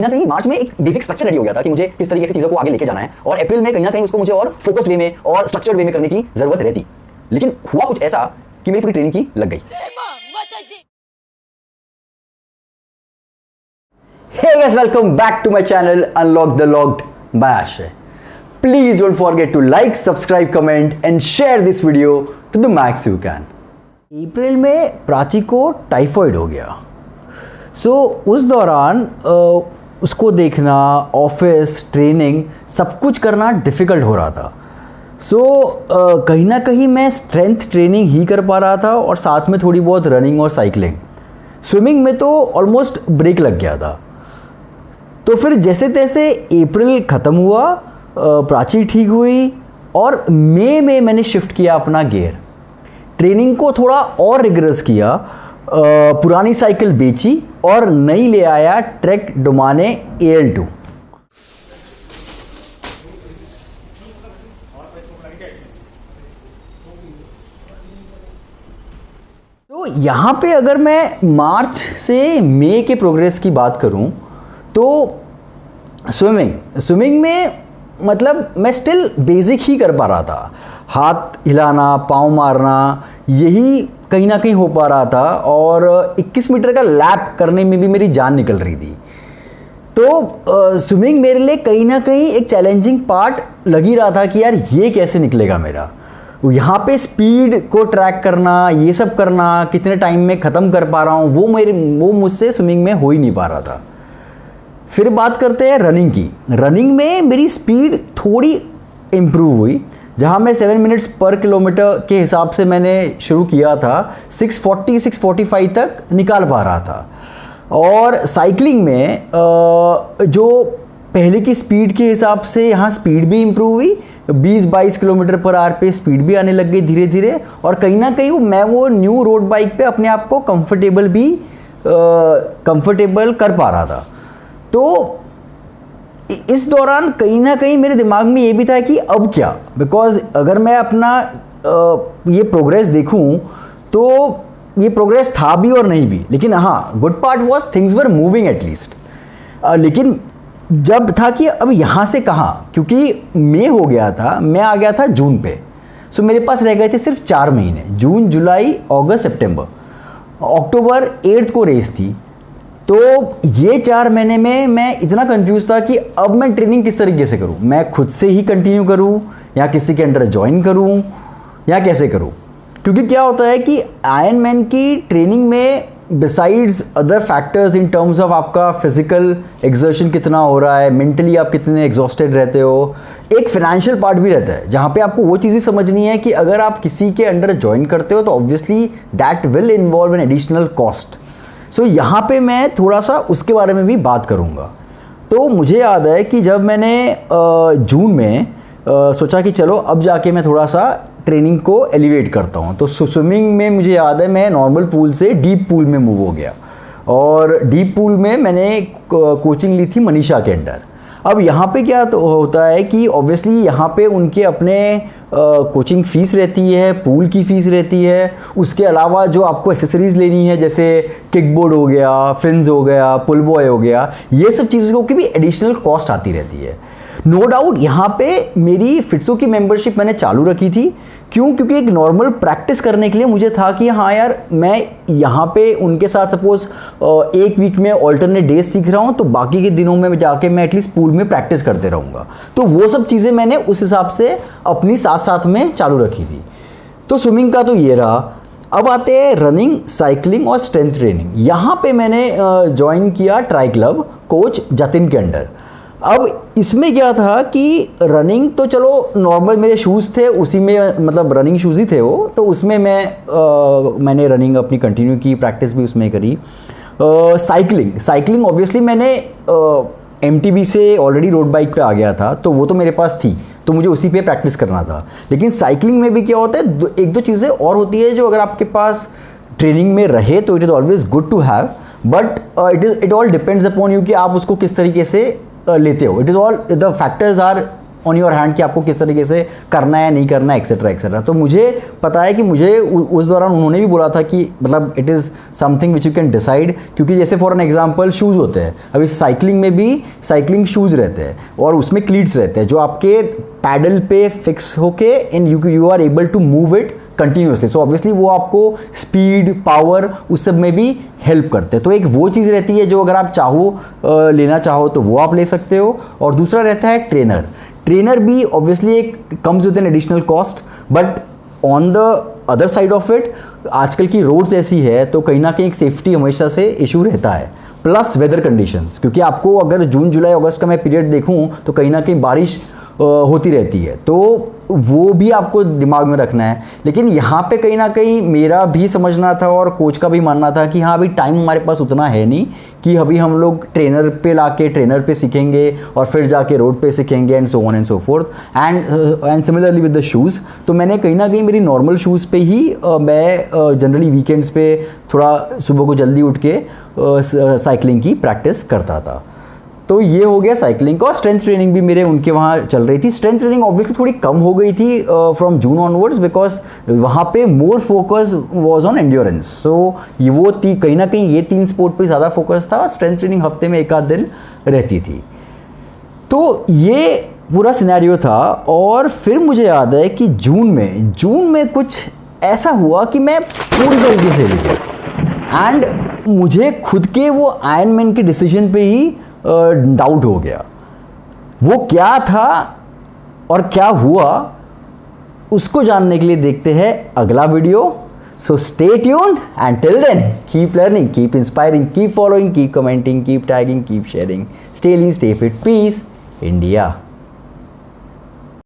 ना कहीं मार्च में एक बेसिक स्ट्रक्चर रेडी हो गया था कि मुझे किस तरीके से चीज़ों को आगे लेके जाना है, और अप्रैल में कहीं ना कहीं उसको मुझे और फोकस्ड वे में और स्ट्रक्चर्ड वे में करने की जरूरत रहती। लेकिन हुआ कुछ ऐसा कि मेरी पूरी ट्रेनिंग की लग गई। Hey guys, welcome back to my channel Unlock the Locked by Ashay. Please don't forget to like, subscribe, comment and share this video to the max you can. अप्रैल में प्राची को टाइफॉइड हो गया। उस दौरान उसको देखना, ऑफिस, ट्रेनिंग सब कुछ करना डिफ़िकल्ट हो रहा था। कहीं ना कहीं मैं स्ट्रेंथ ट्रेनिंग ही कर पा रहा था और साथ में थोड़ी बहुत रनिंग और साइकिलिंग। स्विमिंग में तो ऑलमोस्ट ब्रेक लग गया था। तो फिर जैसे तैसे अप्रैल ख़त्म हुआ, प्राची ठीक हुई और मई में मैंने शिफ्ट किया अपना गियर। ट्रेनिंग को थोड़ा और रिगरस किया, पुरानी साइकिल बेची और नई ले आया ट्रैक डोमाने AL2। तो यहाँ पे अगर मैं मार्च से मई के प्रोग्रेस की बात करूँ तो स्विमिंग में मतलब मैं स्टिल बेसिक ही कर पा रहा था। हाथ हिलाना, पाँव मारना, यही कहीं ना कहीं हो पा रहा था और 21 मीटर का लैप करने में भी मेरी जान निकल रही थी। तो स्विमिंग मेरे लिए कहीं ना कहीं एक चैलेंजिंग पार्ट लग ही रहा था कि यार ये कैसे निकलेगा मेरा। यहाँ पे स्पीड को ट्रैक करना, ये सब करना, कितने टाइम में ख़त्म कर पा रहा हूँ, वो मुझसे स्विमिंग में हो ही नहीं पा रहा था। फिर बात करते हैं रनिंग की। रनिंग में मेरी स्पीड थोड़ी इम्प्रूव हुई। जहाँ मैं 7 मिनट्स पर किलोमीटर के हिसाब से मैंने शुरू किया था, 640-645 तक निकाल पा रहा था। और साइकिलिंग में जो पहले की स्पीड के हिसाब से यहाँ स्पीड भी इम्प्रूव हुई। 20-22 किलोमीटर पर आवर पे स्पीड भी आने लग गई धीरे धीरे। और कहीं ना कहीं मैं वो न्यू रोड बाइक पे अपने आप को कंफर्टेबल कर पा रहा था। तो इस दौरान कहीं ना कहीं मेरे दिमाग में ये भी था कि अब क्या, बिकॉज अगर मैं अपना ये प्रोग्रेस देखूं तो ये प्रोग्रेस था भी और नहीं भी। लेकिन हाँ, good part was things were moving at least. लेकिन जब था कि अब यहाँ से कहाँ, क्योंकि मई हो गया था, मैं आ गया था जून पे। मेरे पास रह गए थे सिर्फ 4 महीने, जून, जुलाई, अगस्त, सितंबर। अक्टूबर 8 को रेस थी। तो ये 4 महीने में मैं इतना कंफ्यूज था कि अब मैं ट्रेनिंग किस तरीके से करूं। मैं खुद से ही कंटिन्यू करूं या किसी के अंडर ज्वाइन करूं या कैसे करूं। क्योंकि क्या होता है कि आयरनमैन की ट्रेनिंग में besides other factors in terms of आपका फिजिकल एक्सर्शन कितना हो रहा है, मेंटली आप कितने एग्जॉस्टेड रहते हो, एक फाइनेंशियल पार्ट भी रहता है जहाँ पे आपको वो चीज़ भी समझनी है कि अगर आप किसी के अंडर ज्वाइन करते हो तो obviously that will involve an additional cost. यहाँ पे मैं थोड़ा सा उसके बारे में भी बात करूँगा। तो मुझे याद है कि जब मैंने जून में सोचा कि चलो अब जाके मैं थोड़ा सा ट्रेनिंग को एलिवेट करता हूँ, तो स्विमिंग में मुझे याद है मैं नॉर्मल पूल से डीप पूल में मूव हो गया। और डीप पूल में मैंने कोचिंग ली थी मनीषा के अंडर। अब यहाँ पे क्या तो होता है कि ऑब्वियसली यहाँ पे उनके अपने कोचिंग फ़ीस रहती है, पूल की फ़ीस रहती है, उसके अलावा जो आपको एसेसरीज़ लेनी है जैसे किकबोर्ड हो गया, फिन्स हो गया, पुल बॉय हो गया, ये सब चीज़ों की भी एडिशनल कॉस्ट आती रहती है। नो डाउट यहाँ पे मेरी फिट्सो की मेंबरशिप मैंने चालू रखी थी। क्यों? क्योंकि एक नॉर्मल प्रैक्टिस करने के लिए मुझे था कि हाँ यार, मैं यहाँ पे उनके साथ सपोज एक वीक में ऑल्टरनेट डेज सीख रहा हूँ तो बाकी के दिनों में जाके मैं एटलीस्ट पूल में प्रैक्टिस करते रहूँगा। तो वो सब चीज़ें मैंने उस हिसाब से अपनी साथ साथ में चालू रखी थी। तो स्विमिंग का तो ये रहा। अब आते हैं रनिंग, साइकिलिंग और स्ट्रेंथ ट्रेनिंग। यहाँ पे मैंने ज्वाइन किया ट्राई क्लब कोच जतिन के अंडर। अब इसमें क्या था कि रनिंग तो चलो नॉर्मल मेरे शूज़ थे, उसी में मतलब रनिंग शूज़ ही थे वो, तो उसमें मैंने रनिंग अपनी कंटिन्यू की, प्रैक्टिस भी उसमें करी। साइकिलिंग ऑब्वियसली मैंने MTB से ऑलरेडी रोड बाइक पे आ गया था तो वो तो मेरे पास थी, तो मुझे उसी पे प्रैक्टिस करना था। लेकिन साइकिलिंग में भी क्या होता है, एक दो चीज़ें और होती है जो अगर आपके पास ट्रेनिंग में रहे तो it is always good to have, but it all depends upon you कि आप उसको किस तरीके से लेते हो। It is all the factors are on your hand कि आपको किस तरीके से करना है नहीं करना है एक्सेट्रा एक्सेट्रा। तो मुझे पता है कि मुझे उस दौरान उन्होंने भी बोला था कि मतलब it is something which you can decide, क्योंकि जैसे फॉर एन एग्जांपल शूज़ होते हैं, अभी साइकिलिंग में भी साइकिलिंग शूज़ रहते हैं और उसमें क्लीट्स रहते हैं जो आपके पैडल पे फिक्स होके in you are able to move it continuously. So obviously वो आपको स्पीड पावर उस सब में भी हेल्प करते हैं। तो एक वो चीज़ रहती है जो अगर आप चाहो लेना चाहो तो वो आप ले सकते हो। और दूसरा रहता है ट्रेनर। ट्रेनर भी ऑब्वियसली एक comes with an additional cost, but on the other side of it आजकल की रोड्स ऐसी है तो कहीं ना कहीं एक सेफ्टी हमेशा से इशू रहता है, प्लस वेदर कंडीशंस, क्योंकि आपको अगर जून जुलाई अगस्त का मैं पीरियड देखूं तो कहीं ना कहीं बारिश होती रहती है, तो वो भी आपको दिमाग में रखना है। लेकिन यहाँ पे कहीं ना कहीं मेरा भी समझना था और कोच का भी मानना था कि हाँ अभी टाइम हमारे पास उतना है नहीं कि अभी हम लोग ट्रेनर पे लाके ट्रेनर पे सीखेंगे और फिर जाके रोड पे सीखेंगे and so on and so fourth. And similarly with the shoes, तो मैंने कहीं ना कहीं मेरी नॉर्मल शूज़ पे ही मैं जनरली वीकेंड्स पे थोड़ा सुबह को जल्दी उठ के साइकिलिंग की प्रैक्टिस करता था। तो ये हो गया साइकिलिंग का। और स्ट्रेंथ ट्रेनिंग भी मेरे उनके वहाँ चल रही थी। स्ट्रेंथ ट्रेनिंग ऑब्वियसली थोड़ी कम हो गई थी फ्रॉम जून ऑनवर्ड्स, बिकॉज वहाँ पे more focus was on endurance. So ये वो कहीं ना कहीं ये 3 स्पोर्ट पे ज़्यादा फोकस था। स्ट्रेंथ ट्रेनिंग हफ्ते में 1 आध दिन रहती थी। तो ये पूरा सिनेरियो था। और फिर मुझे याद है कि जून में कुछ ऐसा हुआ कि मैं पूरी तरीके से हिल गया एंड मुझे खुद के वो आयरन मैन के डिसीजन पे ही डाउट हो गया। वो क्या था और क्या हुआ उसको जानने के लिए देखते हैं अगला video. So stay tuned and till then keep learning, keep inspiring, keep following, keep commenting, keep tagging, keep sharing, stay lean, stay fit, peace, India.